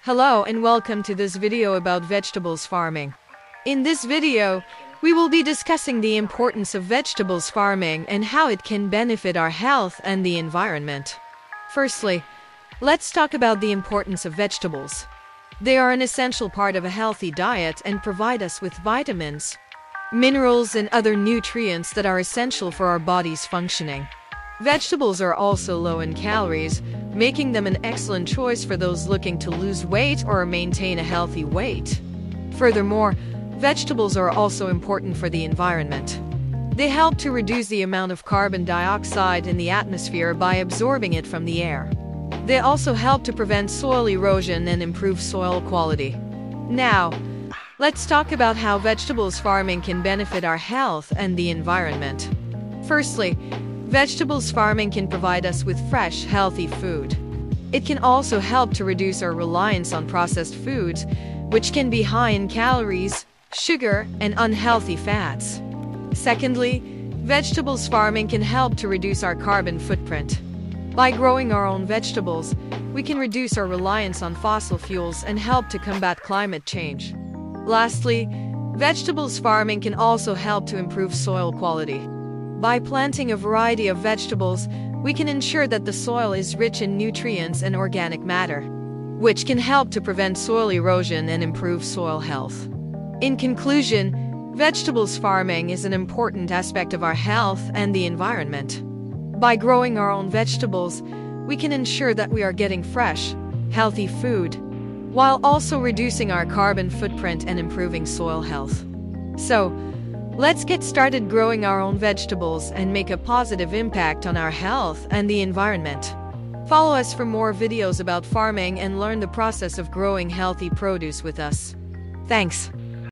Hello and welcome to this video about vegetables farming. In this video, we will be discussing the importance of vegetables farming and how it can benefit our health and the environment. Firstly, let's talk about the importance of vegetables. They are an essential part of a healthy diet and provide us with vitamins, minerals, and other nutrients that are essential for our body's functioning. Vegetables are also low in calories, making them an excellent choice for those looking to lose weight or maintain a healthy weight. Furthermore, vegetables are also important for the environment. They help to reduce the amount of carbon dioxide in the atmosphere by absorbing it from the air. They also help to prevent soil erosion and improve soil quality. Now, let's talk about how vegetables farming can benefit our health and the environment. Firstly, vegetables farming can provide us with fresh, healthy food. It can also help to reduce our reliance on processed foods, which can be high in calories, sugar, and unhealthy fats. Secondly, vegetables farming can help to reduce our carbon footprint. By growing our own vegetables, we can reduce our reliance on fossil fuels and help to combat climate change. Lastly, vegetables farming can also help to improve soil quality. By planting a variety of vegetables, we can ensure that the soil is rich in nutrients and organic matter, which can help to prevent soil erosion and improve soil health. In conclusion, vegetables farming is an important aspect of our health and the environment. By growing our own vegetables, we can ensure that we are getting fresh, healthy food, while also reducing our carbon footprint and improving soil health. So, let's get started growing our own vegetables and make a positive impact on our health and the environment. Follow us for more videos about farming and learn the process of growing healthy produce with us. Thanks.